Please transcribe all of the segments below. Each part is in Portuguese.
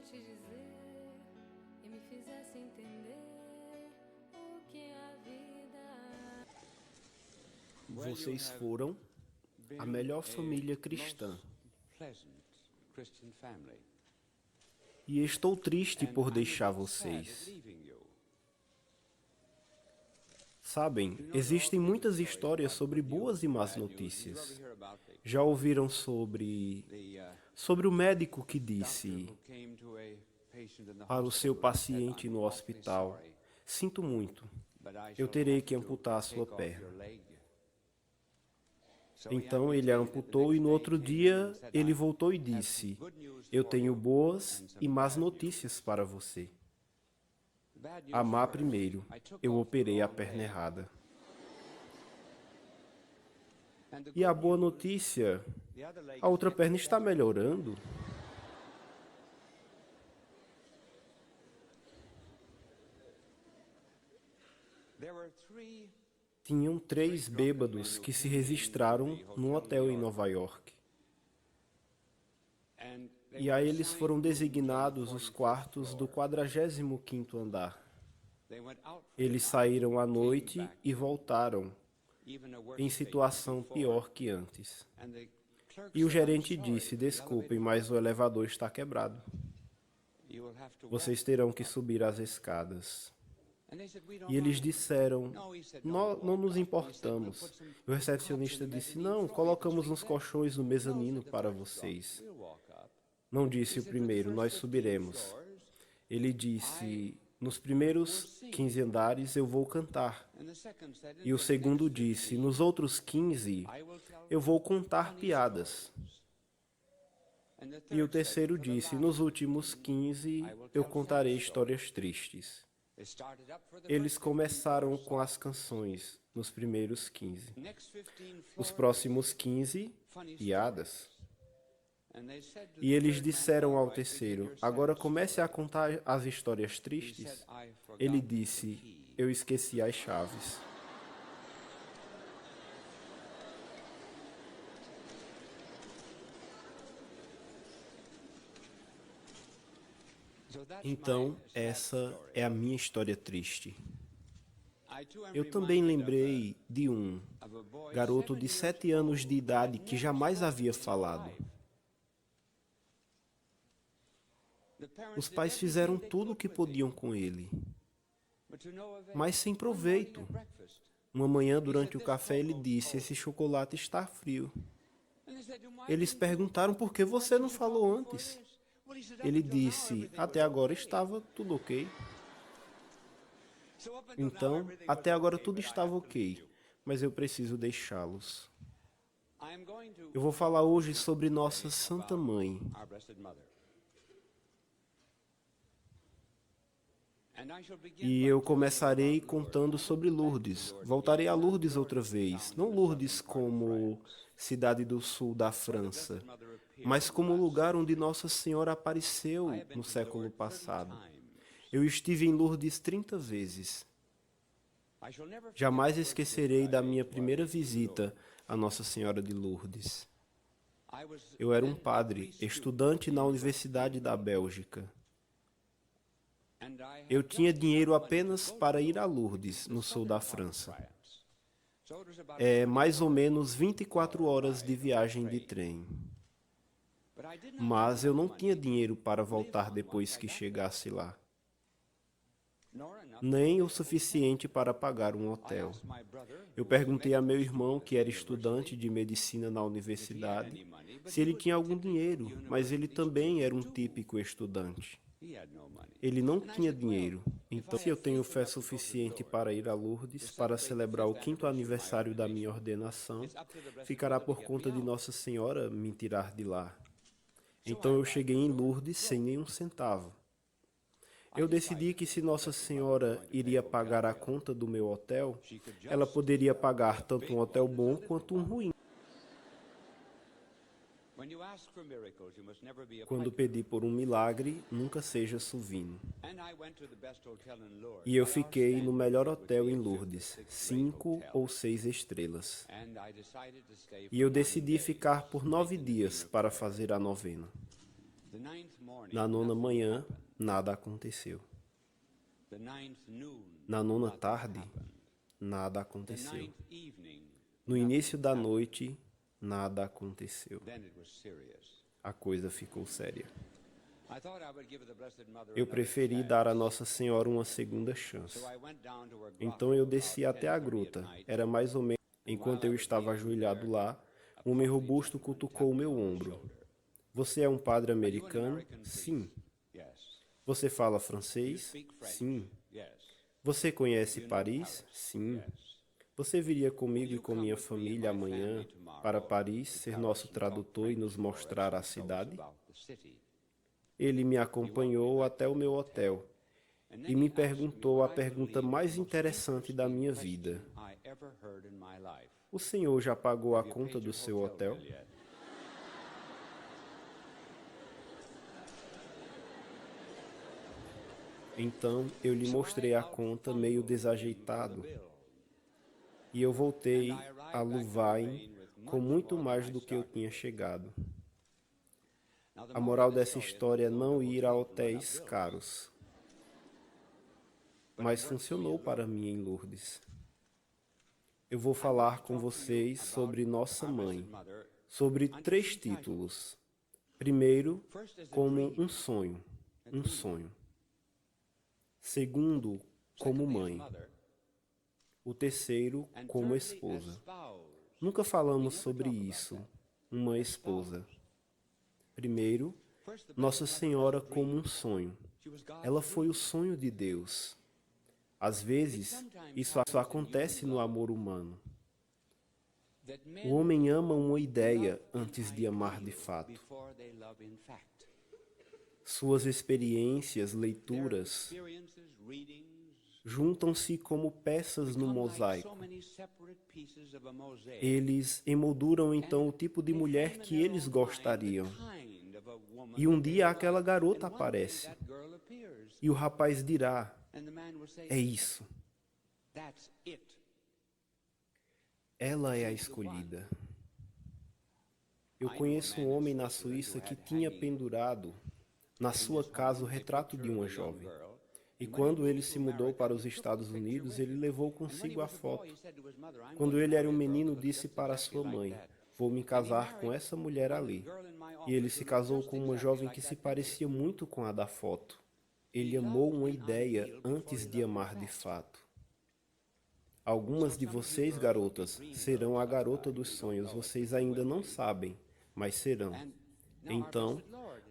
te dizer e me fizesse entender o que é a vida. Vocês foram a melhor família cristã. E estou triste por deixar vocês. Sabem, existem muitas histórias sobre boas e más notícias. Já ouviram sobre o médico que disse para o seu paciente no hospital: "Sinto muito, eu terei que amputar a sua perna." Então ele a amputou e no outro dia ele voltou e disse: "Eu tenho boas e más notícias para você. A má primeiro, eu operei a perna errada. E a boa notícia, a outra perna está melhorando." Tinham 3 bêbados que se registraram num hotel em Nova York. E a eles foram designados os quartos do 45º andar. Eles saíram à noite e voltaram em situação pior que antes. E o gerente disse: "Desculpem, mas o elevador está quebrado. Vocês terão que subir as escadas." E eles disseram: Não nos importamos." O recepcionista disse: "Não, colocamos uns colchões no mezanino para vocês." Não disse o primeiro: "Nós subiremos." Ele disse: "Nos primeiros 15 andares eu vou cantar." E o segundo disse: "Nos outros 15 eu vou contar piadas." E o terceiro disse: "Nos últimos 15 eu contarei histórias tristes." Eles começaram com as canções nos primeiros 15. Os próximos 15, piadas. E eles disseram ao terceiro: "Agora comece a contar as histórias tristes." Ele disse: "Eu esqueci as chaves." Então, essa é a minha história triste. Eu também lembrei de um garoto de 7 anos de idade que jamais havia falado. Os pais fizeram tudo o que podiam com ele, mas sem proveito. Uma manhã, durante o café, ele disse: "Esse chocolate está frio." Eles perguntaram: "Por que você não falou antes?" Ele disse: "Até agora estava tudo ok." Então, até agora tudo estava ok, mas eu preciso deixá-los. Eu vou falar hoje sobre nossa Santa Mãe. E eu começarei contando sobre Lourdes. Voltarei a Lourdes outra vez. Não Lourdes como cidade do sul da França, mas como lugar onde Nossa Senhora apareceu no século passado. Eu estive em Lourdes 30 vezes. Jamais esquecerei da minha primeira visita a Nossa Senhora de Lourdes. Eu era um padre, estudante na Universidade da Bélgica. Eu tinha dinheiro apenas para ir a Lourdes, no sul da França. É mais ou menos 24 horas de viagem de trem. Mas eu não tinha dinheiro para voltar depois que chegasse lá, nem o suficiente para pagar um hotel. Eu perguntei a meu irmão, que era estudante de medicina na universidade, se ele tinha algum dinheiro, mas ele também era um típico estudante. Ele não tinha dinheiro. Então, se eu tenho fé suficiente para ir a Lourdes para celebrar o 5º aniversário da minha ordenação, ficará por conta de Nossa Senhora me tirar de lá. Então eu cheguei em Lourdes sem nenhum centavo. Eu decidi que se Nossa Senhora iria pagar a conta do meu hotel, ela poderia pagar tanto um hotel bom quanto um ruim. Quando pedir por um milagre, nunca seja suvino. E eu fiquei no melhor hotel em Lourdes, 5 ou 6 estrelas. E eu decidi ficar por 9 dias para fazer a novena. Na nona manhã, nada aconteceu. Na nona tarde, nada aconteceu. No início da noite, nada aconteceu. A coisa ficou séria. Eu preferi dar a Nossa Senhora uma segunda chance. Então eu desci até a gruta. Era mais ou menos. Enquanto eu estava ajoelhado lá, um homem robusto cutucou o meu ombro. Você é um padre americano? Sim. Você fala francês? Sim. Você conhece Paris? Sim. Você viria comigo e com minha família amanhã para Paris, ser nosso tradutor e nos mostrar a cidade? Ele me acompanhou até o meu hotel e me perguntou a pergunta mais interessante da minha vida. O senhor já pagou a conta do seu hotel? Então eu lhe mostrei a conta meio desajeitado e eu voltei a Louvain com muito mais do que eu tinha chegado. A moral dessa história é não ir a hotéis caros, mas funcionou para mim em Lourdes. Eu vou falar com vocês sobre Nossa Mãe, sobre 3 títulos. Primeiro, como um sonho. Segundo, como mãe. O terceiro, como esposa. Nunca falamos sobre isso, uma esposa. Primeiro, Nossa Senhora como um sonho. Ela foi o sonho de Deus. Às vezes, isso acontece no amor humano. O homem ama uma ideia antes de amar de fato. Suas experiências, leituras, juntam-se como peças no mosaico. Eles emolduram então o tipo de mulher que eles gostariam. E um dia aquela garota aparece. E o rapaz dirá: é isso. Ela é a escolhida. Eu conheço um homem na Suíça que tinha pendurado na sua casa o retrato de uma jovem. E quando ele se mudou para os Estados Unidos, ele levou consigo a foto. Quando ele era um menino, disse para sua mãe: vou me casar com essa mulher ali. E ele se casou com uma jovem que se parecia muito com a da foto. Ele amou uma ideia antes de amar de fato. Algumas de vocês, garotas, serão a garota dos sonhos. Vocês ainda não sabem, mas serão. Então,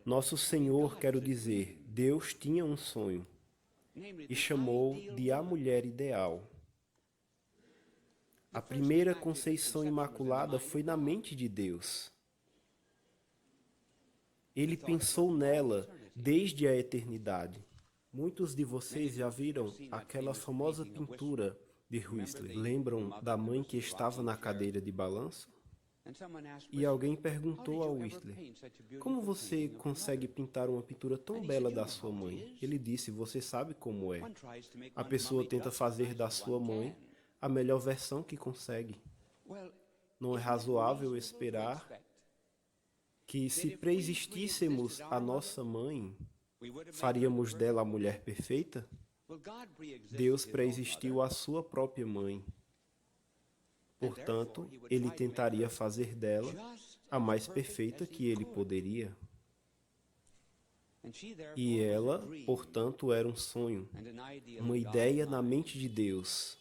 nosso Senhor, quero dizer, Deus tinha um sonho e chamou de a mulher ideal. A primeira conceição imaculada foi na mente de Deus. Ele pensou nela desde a eternidade. Muitos de vocês já viram aquela famosa pintura de Whistler. Lembram da mãe que estava na cadeira de balanço? E alguém perguntou a Whistler: como você consegue pintar uma pintura tão bela da sua mãe? Ele disse: você sabe como é. A pessoa tenta fazer da sua mãe a melhor versão que consegue. Não é razoável esperar que, se preexistíssemos a nossa mãe, faríamos dela a mulher perfeita? Deus preexistiu a sua própria mãe. Portanto, ele tentaria fazer dela a mais perfeita que ele poderia. E ela, portanto, era um sonho, uma ideia na mente de Deus.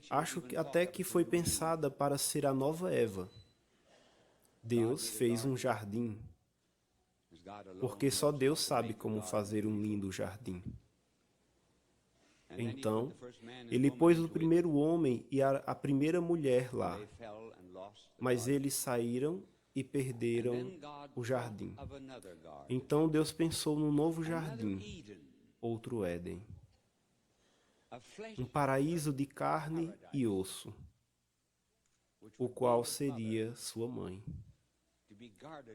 Acho que até que foi pensada para ser a nova Eva. Deus fez um jardim, porque só Deus sabe como fazer um lindo jardim. Então, ele pôs o primeiro homem e a primeira mulher lá, mas eles saíram e perderam o jardim. Então Deus pensou num novo jardim, outro Éden, um paraíso de carne e osso, o qual seria sua mãe,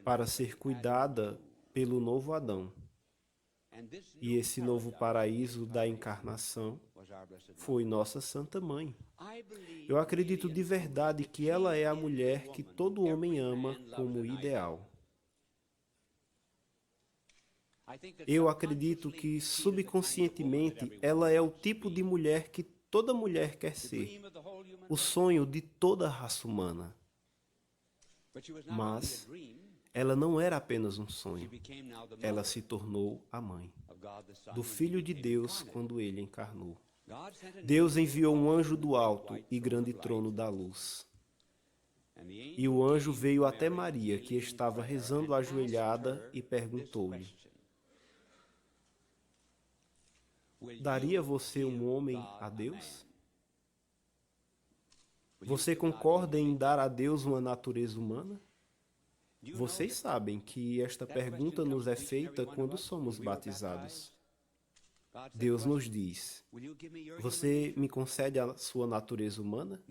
para ser cuidada pelo novo Adão. E esse novo paraíso da encarnação foi nossa Santa Mãe. Eu acredito de verdade que ela é a mulher que todo homem ama como ideal. Eu acredito que, subconscientemente, ela é o tipo de mulher que toda mulher quer ser, o sonho de toda a raça humana. Mas ela não era apenas um sonho, ela se tornou a mãe do Filho de Deus quando ele encarnou. Deus enviou um anjo do alto e grande trono da luz. E o anjo veio até Maria, que estava rezando ajoelhada, e perguntou-lhe: daria você um homem a Deus? Você concorda em dar a Deus uma natureza humana? Vocês sabem que esta pergunta nos é feita quando somos batizados. Deus nos diz: você me concede a sua natureza humana?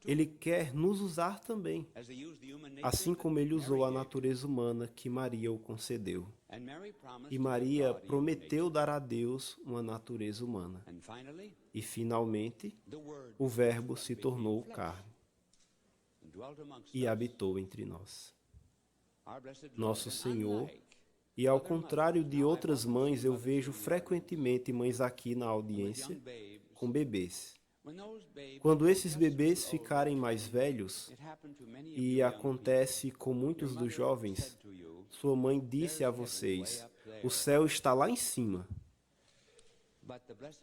Ele quer nos usar também, assim como ele usou a natureza humana que Maria o concedeu. E Maria prometeu dar a Deus uma natureza humana. E, finalmente, o Verbo se tornou carne e habitou entre nós. Nosso Senhor. E ao contrário de outras mães, eu vejo frequentemente mães aqui na audiência com bebês. Quando esses bebês ficarem mais velhos, e acontece com muitos dos jovens, sua mãe disse a vocês: o céu está lá em cima.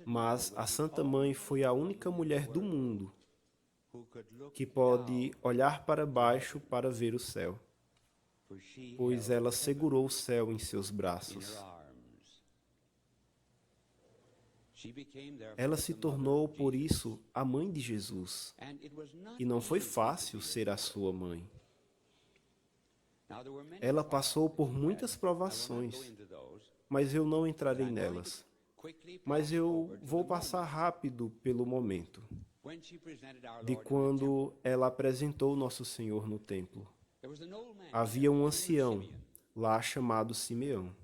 Mas a Santa Mãe foi a única mulher do mundo que pode olhar para baixo para ver o céu, pois ela segurou o céu em seus braços. Ela se tornou, por isso, a mãe de Jesus. E não foi fácil ser a sua mãe. Ela passou por muitas provações, mas eu não entrarei nelas. Mas eu vou passar rápido pelo momento de quando ela apresentou Nosso Senhor no templo. Havia um ancião lá chamado Simeão,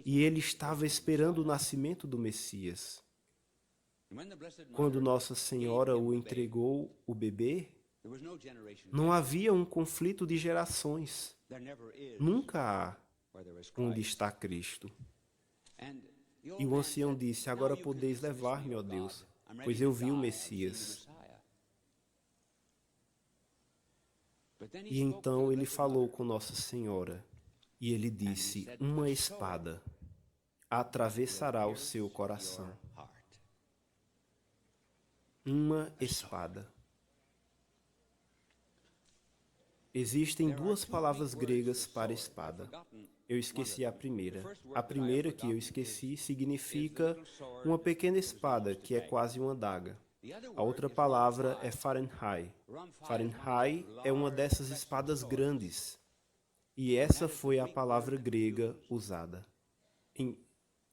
e ele estava esperando o nascimento do Messias. Quando Nossa Senhora o entregou o bebê, não havia um conflito de gerações. Nunca há onde está Cristo. E o ancião disse: agora podeis levar-me, ó Deus, pois eu vi o Messias. E então ele falou com Nossa Senhora, e ele disse: uma espada atravessará o seu coração. Uma espada. Existem duas palavras gregas para espada. Eu esqueci a primeira. A primeira que eu esqueci significa uma pequena espada, que é quase uma adaga. A outra palavra é Fahrenheit. Fahrenheit é uma dessas espadas grandes. E essa foi a palavra grega usada. Em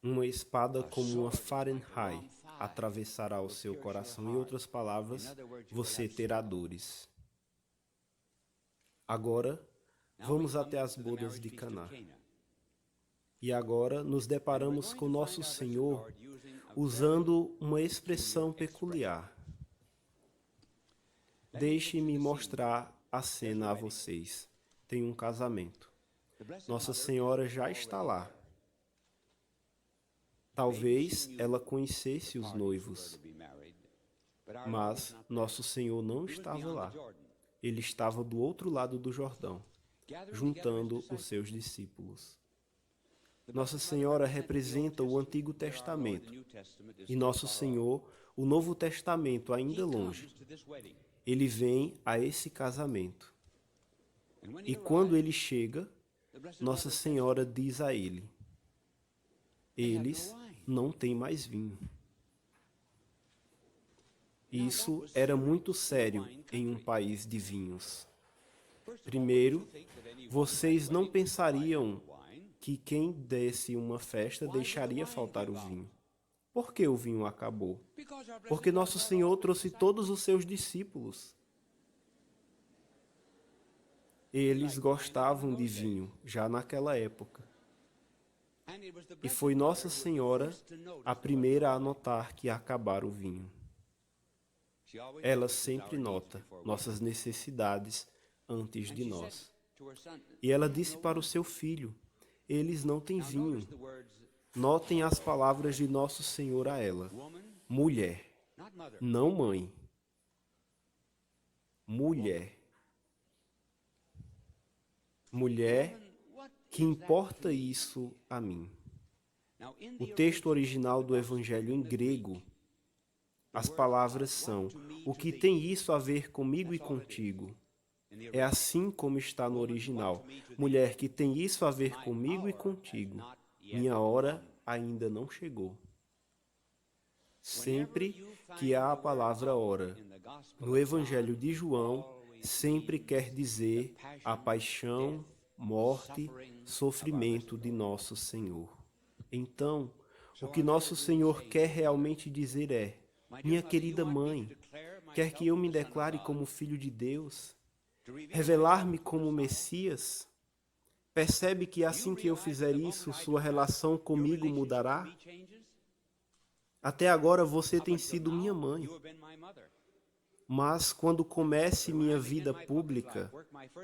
uma espada como uma Fahrenheit atravessará o seu coração. Em outras palavras, você terá dores. Agora, vamos até as bodas de Caná. E agora nos deparamos com Nosso Senhor usando uma expressão peculiar. Deixe-me mostrar a cena a vocês. Tem um casamento. Nossa Senhora já está lá. Talvez ela conhecesse os noivos, mas Nosso Senhor não estava lá. Ele estava do outro lado do Jordão, juntando os seus discípulos. Nossa Senhora representa o Antigo Testamento e Nosso Senhor, o Novo Testamento, ainda longe. Ele vem a esse casamento. E quando ele chega, Nossa Senhora diz a ele: eles não têm mais vinho. Isso era muito sério em um país de vinhos. Primeiro, vocês não pensariam que quem desse uma festa deixaria faltar o vinho. Por que o vinho acabou? Porque Nosso Senhor trouxe todos os seus discípulos. Eles gostavam de vinho, já naquela época. E foi Nossa Senhora a primeira a notar que ia acabar o vinho. Ela sempre nota nossas necessidades antes de nós. E ela disse para o seu filho: eles não têm vinho. Notem as palavras de nosso Senhor a ela. Mulher, não mãe. Mulher. Mulher, que importa isso a mim? O texto original do Evangelho em grego, as palavras são: o que tem isso a ver comigo e contigo? É assim como está no original. Mulher, que tem isso a ver comigo e contigo. Minha hora ainda não chegou. Sempre que há a palavra hora no Evangelho de João, sempre quer dizer a paixão, morte, sofrimento de nosso Senhor. Então, o que nosso Senhor quer realmente dizer é: minha querida mãe, quer que eu me declare como filho de Deus? Revelar-me como Messias? Percebe que assim que eu fizer isso, sua relação comigo mudará? Até agora você tem sido minha mãe. Mas quando comece minha vida pública,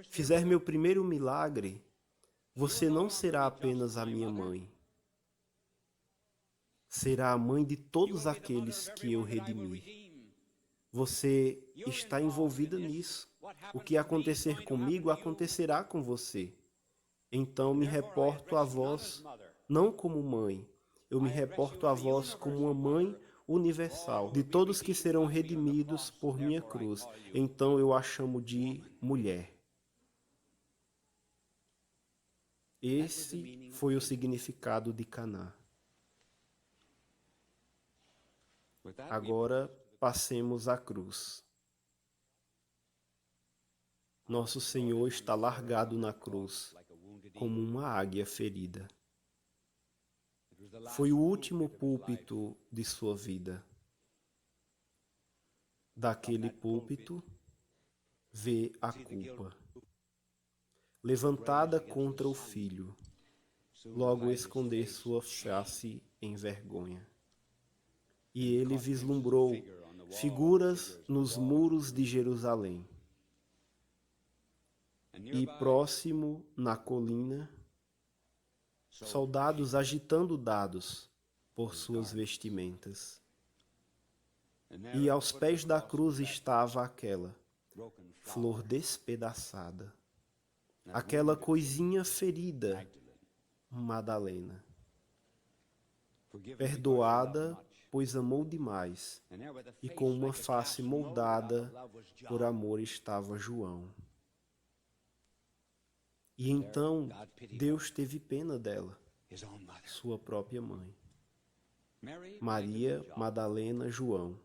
fizer meu primeiro milagre, você não será apenas a minha mãe. Será a mãe de todos aqueles que eu redimi. Você está envolvida nisso. O que acontecer comigo acontecerá com você. Então me reporto a vós não como mãe, eu me reporto a vós como uma mãe universal, de todos que serão redimidos por minha cruz. Então eu a chamo de mulher. Esse foi o significado de Caná. Agora passemos à cruz. Nosso Senhor está largado na cruz, como uma águia ferida. Foi o último púlpito de sua vida. Daquele púlpito, vê a culpa, levantada contra o Filho, logo esconder sua face em vergonha. E ele vislumbrou figuras nos muros de Jerusalém. E próximo, na colina, soldados agitando dados por suas vestimentas. E aos pés da cruz estava aquela flor despedaçada, aquela coisinha ferida, Madalena. Perdoada, pois amou demais, e com uma face moldada por amor estava João. E então Deus teve pena dela, sua própria mãe. Maria, Madalena, João.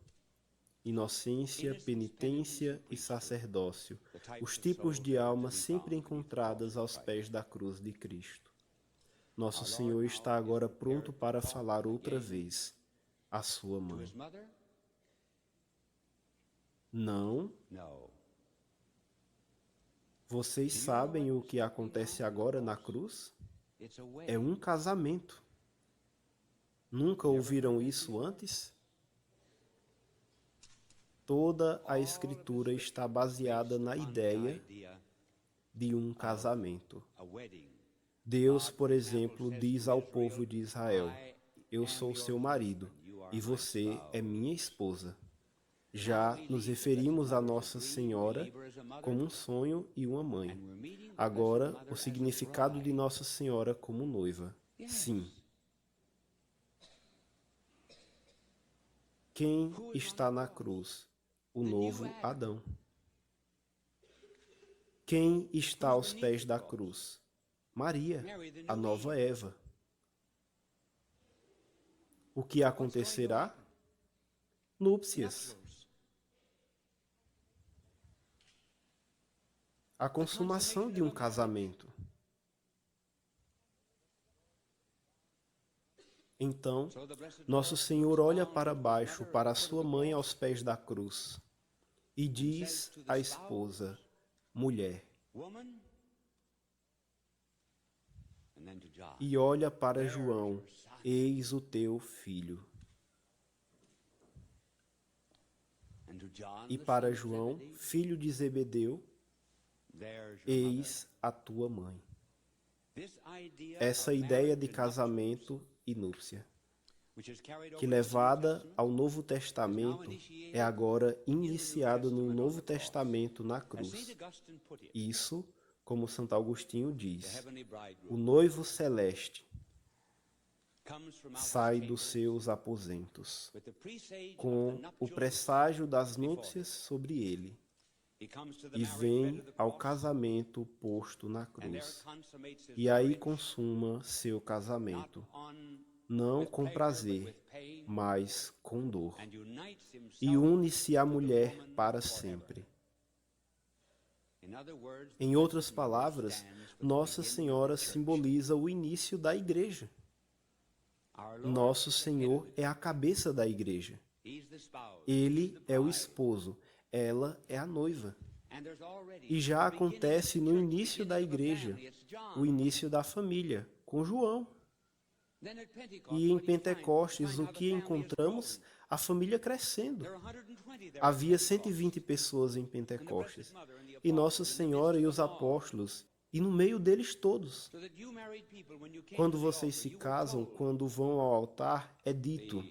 Inocência, penitência e sacerdócio, os tipos de alma sempre encontradas aos pés da cruz de Cristo. Nosso Senhor está agora pronto para falar outra vez à sua mãe. Não. Vocês sabem o que acontece agora na cruz? É um casamento. Nunca ouviram isso antes? Toda a Escritura está baseada na ideia de um casamento. Deus, por exemplo, diz ao povo de Israel: eu sou seu marido e você é minha esposa. Já nos referimos a Nossa Senhora como um sonho e uma mãe. Agora, o significado de Nossa Senhora como noiva. Sim. Quem está na cruz? O novo Adão. Quem está aos pés da cruz? Maria, a nova Eva. O que acontecerá? Núpcias. A consumação de um casamento. Então, Nosso Senhor olha para baixo, para sua mãe aos pés da cruz, e diz à esposa: mulher. E olha para João: eis o teu filho. E para João, filho de Zebedeu: eis a tua mãe. Essa ideia de casamento e núpcia, que levada ao Novo Testamento, é agora iniciada no Novo Testamento na cruz. Isso, como Santo Agostinho diz, o noivo celeste sai dos seus aposentos, com o presságio das núpcias sobre ele, e vem ao casamento posto na cruz, e aí consuma seu casamento, não com prazer, mas com dor, e une-se à mulher para sempre. Em outras palavras, Nossa Senhora simboliza o início da Igreja. Nosso Senhor é a cabeça da Igreja. Ele é o esposo, ela é a noiva. E já acontece no início da Igreja, o início da família, com João. E em Pentecostes, o que encontramos? A família crescendo. Havia 120 pessoas em Pentecostes. E Nossa Senhora e os apóstolos, e no meio deles todos. Quando vocês se casam, quando vão ao altar, é dito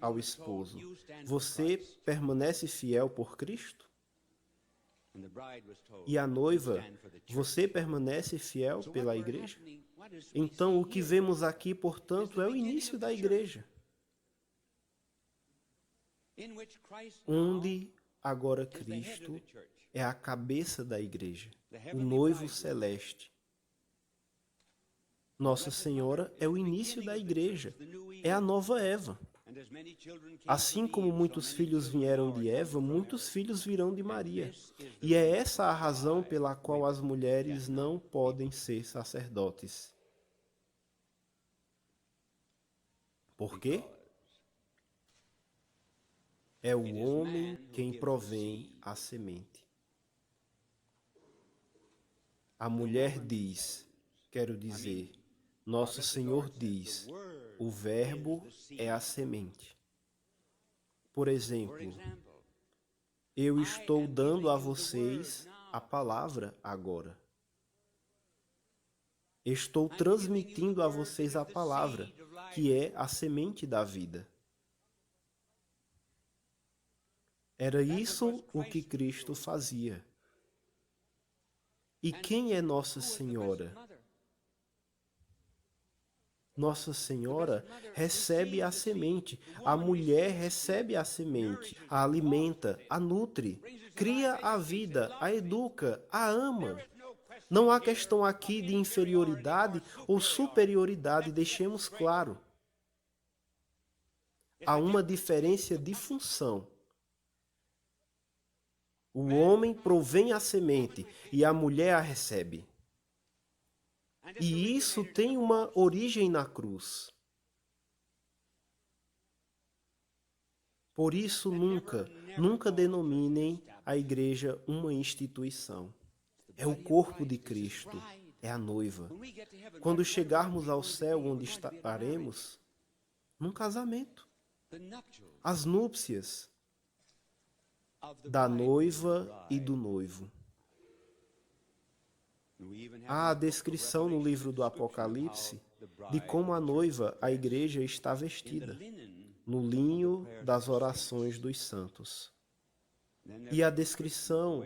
ao esposo: você permanece fiel por Cristo? E a noiva: você permanece fiel pela Igreja? Então, o que vemos aqui, portanto, é o início da Igreja, onde agora Cristo é a cabeça da Igreja, o noivo celeste. Nossa Senhora é o início da Igreja, é a nova Eva. Assim como muitos filhos vieram de Eva, muitos filhos virão de Maria. E é essa a razão pela qual as mulheres não podem ser sacerdotes. Por quê? É o homem quem provém a semente. A mulher diz, quero dizer, Nosso Senhor diz, o verbo é a semente. Por exemplo, eu estou dando a vocês a palavra agora. Estou transmitindo a vocês a palavra, que é a semente da vida. Era isso o que Cristo fazia. E quem é Nossa Senhora? Nossa Senhora recebe a semente, a mulher recebe a semente, a alimenta, a nutre, cria a vida, a educa, a ama. Não há questão aqui de inferioridade ou superioridade, deixemos claro. Há uma diferença de função. O homem provém a semente e a mulher a recebe. E isso tem uma origem na cruz. Por isso, nunca denominem a igreja uma instituição. É o corpo de Cristo, é a noiva. Quando chegarmos ao céu, onde estaremos? Num casamento. As núpcias da noiva e do noivo. Há a descrição no livro do Apocalipse de como a noiva, a igreja, está vestida, no linho das orações dos santos. E a descrição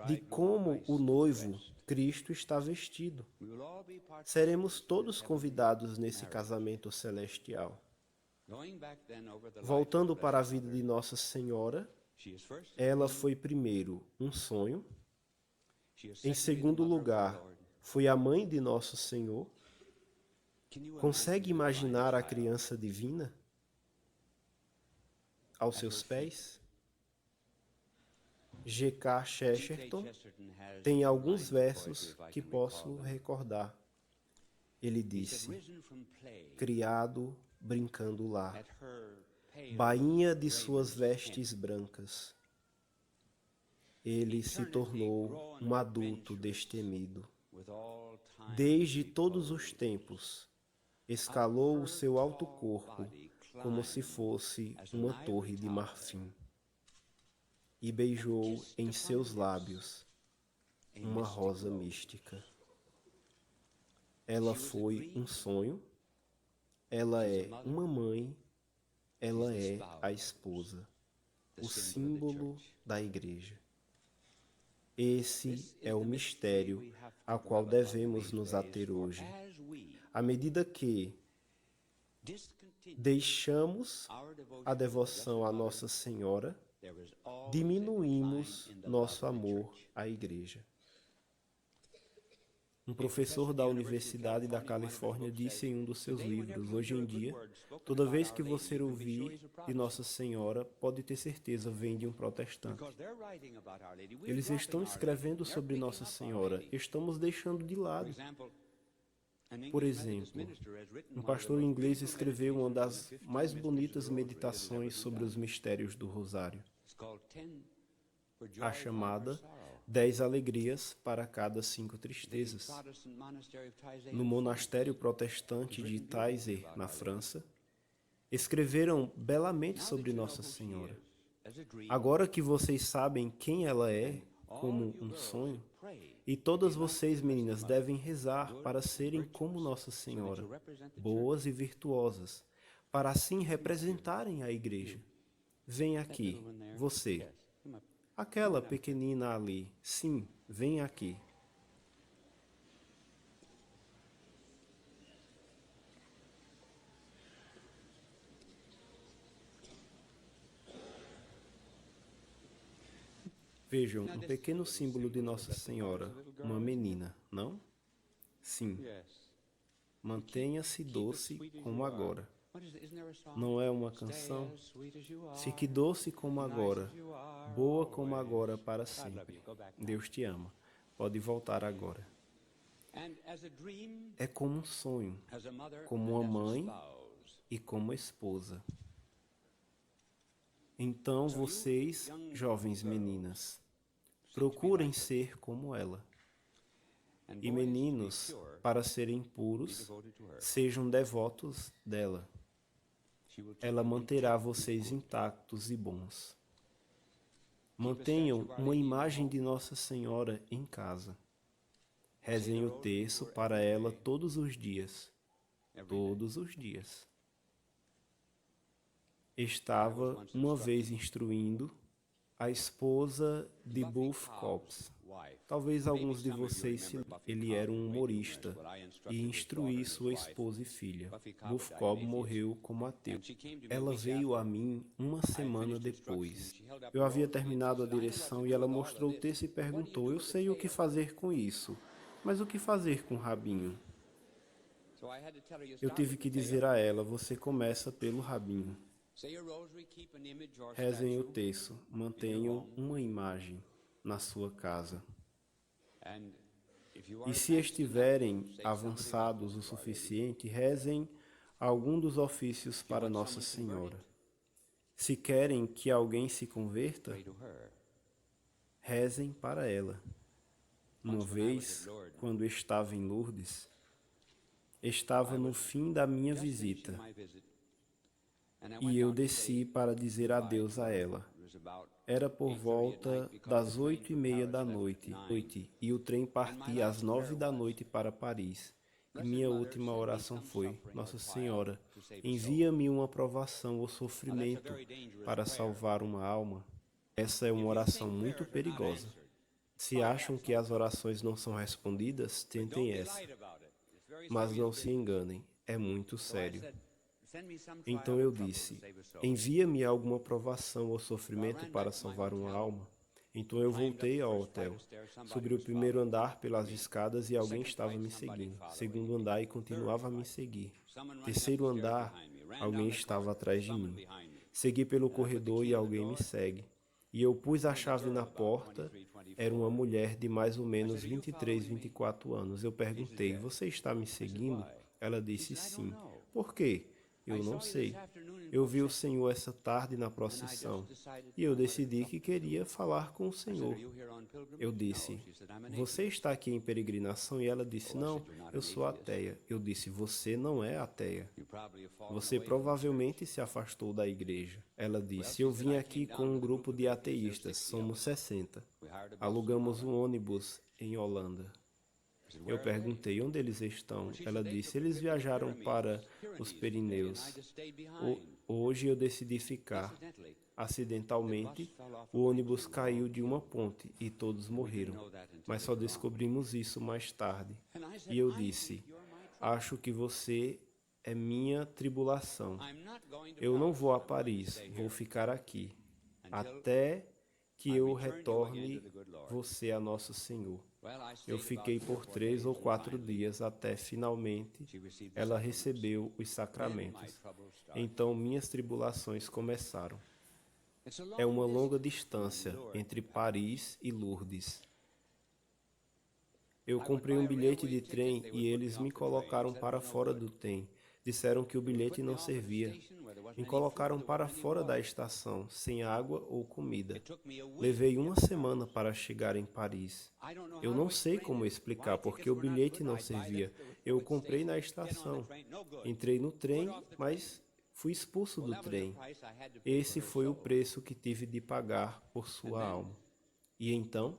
de como o noivo, Cristo, está vestido. Seremos todos convidados nesse casamento celestial. Voltando para a vida de Nossa Senhora, ela foi primeiro um sonho. Em segundo lugar, foi a mãe de Nosso Senhor. Consegue imaginar a criança divina aos seus pés? G.K. Chesterton tem alguns versos que posso recordar. Ele disse: criado brincando lá, bainha de suas vestes brancas, ele se tornou um adulto destemido. Desde todos os tempos, escalou o seu alto corpo como se fosse uma torre de marfim e beijou em seus lábios uma rosa mística. ela foi um sonho, ela é uma mãe, ela é a esposa, o símbolo da igreja. Esse é o mistério ao qual devemos nos ater hoje. À medida que deixamos a devoção à Nossa Senhora, diminuímos nosso amor à igreja. Um professor da Universidade da Califórnia disse em um dos seus livros: hoje em dia, toda vez que você ouvir de Nossa Senhora, pode ter certeza, vem de um protestante. Eles estão escrevendo sobre Nossa Senhora, estamos deixando de lado. Por exemplo, um pastor inglês escreveu uma das mais bonitas meditações sobre os mistérios do Rosário, a chamada 10 alegrias para cada 5 tristezas. No monastério protestante de Taizé, na França, escreveram belamente sobre Nossa Senhora. Agora que vocês sabem quem ela é, como um sonho, e todas vocês, meninas, devem rezar para serem como Nossa Senhora, boas e virtuosas, para assim representarem a igreja. Vem aqui, você. Aquela pequenina ali, sim, vem aqui. Vejam, um pequeno símbolo de Nossa Senhora, uma menina, não? Sim. Mantenha-se doce como agora. Não é uma canção? Fique doce como agora, boa como agora para sempre. Deus te ama. Pode voltar agora. É como um sonho, como uma mãe e como esposa. Então vocês, jovens meninas, procurem ser como ela. E meninos, para serem puros, sejam devotos dela. Ela manterá vocês intactos e bons. Mantenham uma imagem de Nossa Senhora em casa. Rezem o terço para ela todos os dias. Todos os dias. Estava uma vez instruindo a esposa de Buff Cobbs. Talvez alguns de vocês se lembrem. Ele era um humorista e instruí sua esposa e filha. Buff Cobb morreu como ateu. Ela veio a mim uma semana depois. Eu havia terminado a direção e ela mostrou o texto e perguntou: eu sei o que fazer com isso, mas o que fazer com o rabinho? Eu tive que dizer a ela: você começa pelo rabinho. Rezem o terço, mantenham uma imagem na sua casa. E se estiverem avançados o suficiente, rezem algum dos ofícios para Nossa Senhora. Se querem que alguém se converta, rezem para ela. Uma vez, quando estava em Lourdes, estava no fim da minha visita. E eu desci para dizer adeus a ela. Era por volta das 8:30 da noite, e o trem partia às 9 da noite para Paris. E minha última oração foi: Nossa Senhora, envia-me uma provação ou sofrimento para salvar uma alma. Essa é uma oração muito perigosa. Se acham que as orações não são respondidas, tentem essa. Mas não se enganem, é muito sério. Então eu disse: envia-me alguma provação ou sofrimento para salvar uma alma. Então eu voltei ao hotel. Subi o primeiro andar pelas escadas e alguém estava me seguindo. Segundo andar e continuava a me seguir. Terceiro andar, alguém estava atrás de mim. Segui pelo corredor e alguém me segue. E eu pus a chave na porta. Era uma mulher de mais ou menos 23, 24 anos. Eu perguntei: você está me seguindo? Ela disse sim. Por quê? Eu não sei. Eu vi o Senhor essa tarde na procissão e eu decidi que queria falar com o Senhor. Eu disse: você está aqui em peregrinação? E ela disse: não, eu sou ateia. Eu disse: você não é ateia. Você provavelmente se afastou da igreja. Ela disse: eu vim aqui com um grupo de ateístas, somos 60. Alugamos um ônibus em Holanda. Eu perguntei: onde eles estão? Ela disse: eles viajaram para os Pirineus. Hoje eu decidi ficar. Acidentalmente, o ônibus caiu de uma ponte e todos morreram, mas só descobrimos isso mais tarde. E eu disse: acho que você é minha tribulação. Eu não vou a Paris, vou ficar aqui, até que eu retorne você a nosso Senhor. Eu fiquei por 3 ou 4 dias até finalmente ela recebeu os sacramentos. Então minhas tribulações começaram. É uma longa distância entre Paris e Lourdes. Eu comprei um bilhete de trem e eles me colocaram para fora do trem. Disseram que o bilhete não servia. Me colocaram para fora da estação, sem água ou comida. Levei uma semana para chegar em Paris. Eu não sei como explicar porque o bilhete não servia. Eu o comprei na estação. Entrei no trem, mas fui expulso do trem. Esse foi o preço que tive de pagar por sua alma. E então,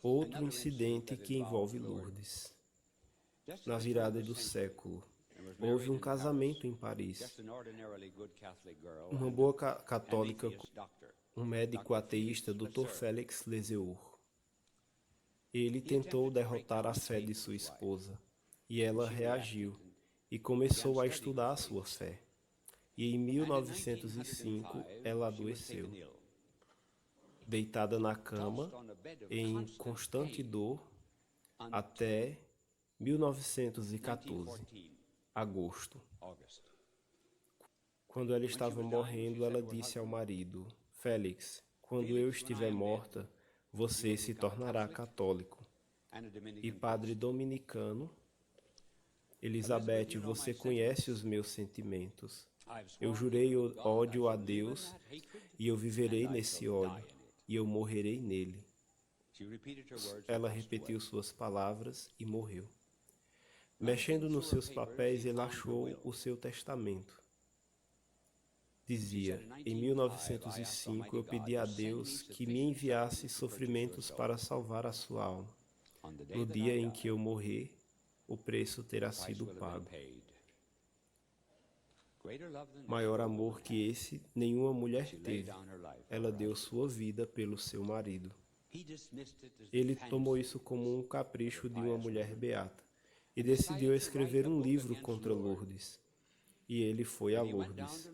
outro incidente que envolve Lourdes. Na virada do século, houve um casamento em Paris. Uma boa católica, um médico ateísta, Dr. Félix Lesieur. Ele tentou derrotar a fé de sua esposa, e ela reagiu e começou a estudar a sua fé. E em 1905 ela adoeceu. Deitada na cama, em constante dor, até 1914, agosto. Quando ela estava morrendo, ela disse ao marido: Félix, quando eu estiver morta, você se tornará católico e padre dominicano. Elizabeth, você conhece os meus sentimentos. Eu jurei ódio a Deus e eu viverei nesse ódio e eu morrerei nele. Ela repetiu suas palavras e morreu. Mexendo nos seus papéis, ele achou o seu testamento. Dizia: em 1905 eu pedi a Deus que me enviasse sofrimentos para salvar a sua alma. No dia em que eu morrer, o preço terá sido pago. Maior amor que esse, nenhuma mulher teve. Ela deu sua vida pelo seu marido. Ele tomou isso como um capricho de uma mulher beata e decidiu escrever um livro contra Lourdes. E ele foi a Lourdes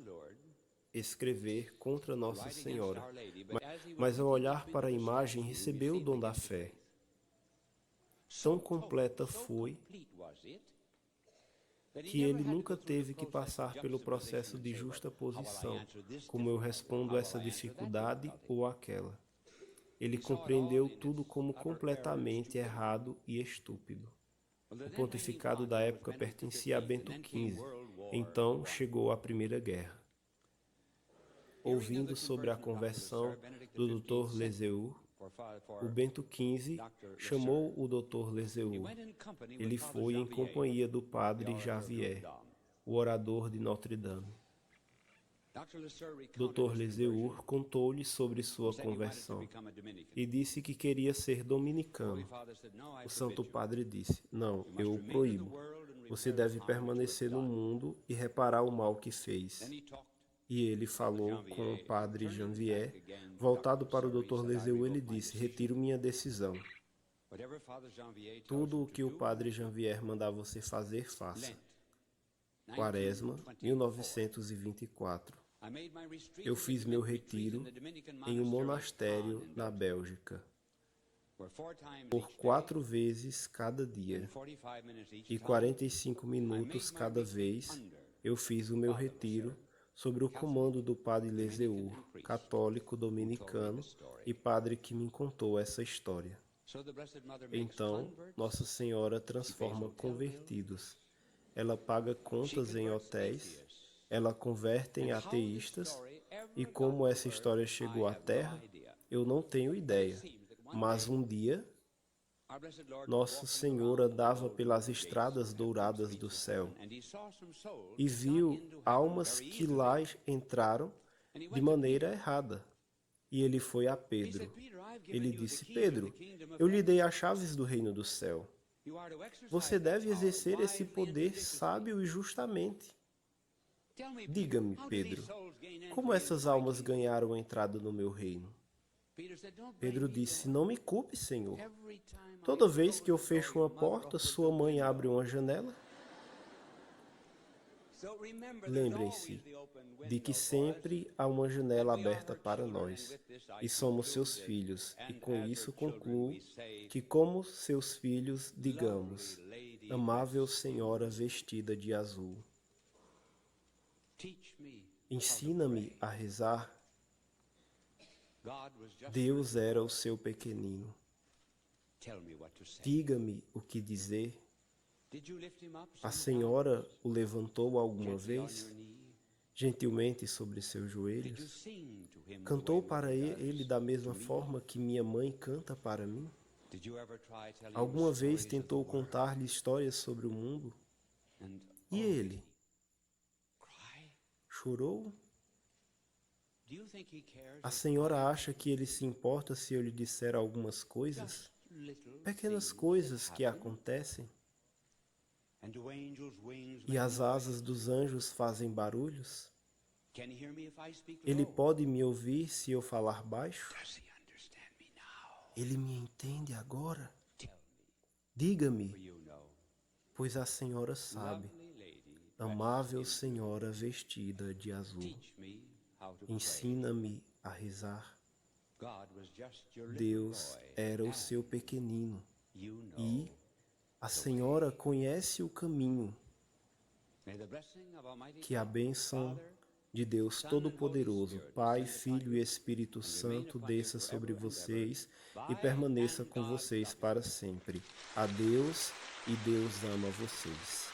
escrever contra Nossa Senhora. Mas ao olhar para a imagem, recebeu o dom da fé. Tão completa foi que ele nunca teve que passar pelo processo de justa posição, como eu respondo essa dificuldade ou aquela. Ele compreendeu tudo como completamente errado e estúpido. O pontificado da época pertencia a Bento XV, então chegou a Primeira Guerra. Ouvindo sobre a conversão do Dr. Lesieur, o Bento XV chamou o Dr. Lesieur. Ele foi em companhia do padre Javier, o orador de Notre Dame. Dr. Lesieur contou-lhe sobre sua conversão e disse que queria ser dominicano. O Santo Padre disse: não, eu o proíbo. Você deve permanecer no mundo e reparar o mal que fez. E ele falou com o padre Janvier. Voltado para o Dr. Lesieur, ele disse: retiro minha decisão. Tudo o que o padre Janvier mandar você fazer, faça. Quaresma, 1924. Eu fiz meu retiro em um monastério na Bélgica, por 4 vezes cada dia, e 45 minutos cada vez eu fiz o meu retiro sob o comando do padre Lesieur, católico dominicano e padre que me contou essa história. Então, Nossa Senhora transforma convertidos. Ela paga contas em hotéis, ela converte em ateístas, e como essa história chegou à Terra, eu não tenho ideia. Mas um dia, Nossa Senhora andava pelas estradas douradas do céu e viu almas que lá entraram de maneira errada. E ele foi a Pedro. Ele disse: Pedro, eu lhe dei as chaves do reino do céu. Você deve exercer esse poder sábio e justamente. Diga-me, Pedro, como essas almas ganharam entrada no meu reino? Pedro disse: Não me culpe, Senhor. Toda vez que eu fecho uma porta, sua mãe abre uma janela. Lembrem-se de que sempre há uma janela aberta para nós, e somos seus filhos, e com isso concluo que, como seus filhos, digamos: Amável Senhora vestida de azul. Ensina-me a rezar. Deus era o seu pequenino. Diga-me o que dizer. A senhora o levantou alguma vez, gentilmente sobre seus joelhos? Cantou para ele da mesma forma que minha mãe canta para mim? Alguma vez tentou contar-lhe histórias sobre o mundo? E ele? Chorou? A senhora acha que ele se importa se eu lhe disser algumas coisas? Pequenas coisas que acontecem? E as asas dos anjos fazem barulhos? Ele pode me ouvir se eu falar baixo? Ele me entende agora? Diga-me, pois a senhora sabe. Amável senhora vestida de azul, ensina-me a rezar. Deus era o seu pequenino e a senhora conhece o caminho. Que a bênção de Deus Todo-Poderoso, Pai, Filho e Espírito Santo desça sobre vocês e permaneça com vocês para sempre. Adeus, e Deus ama vocês.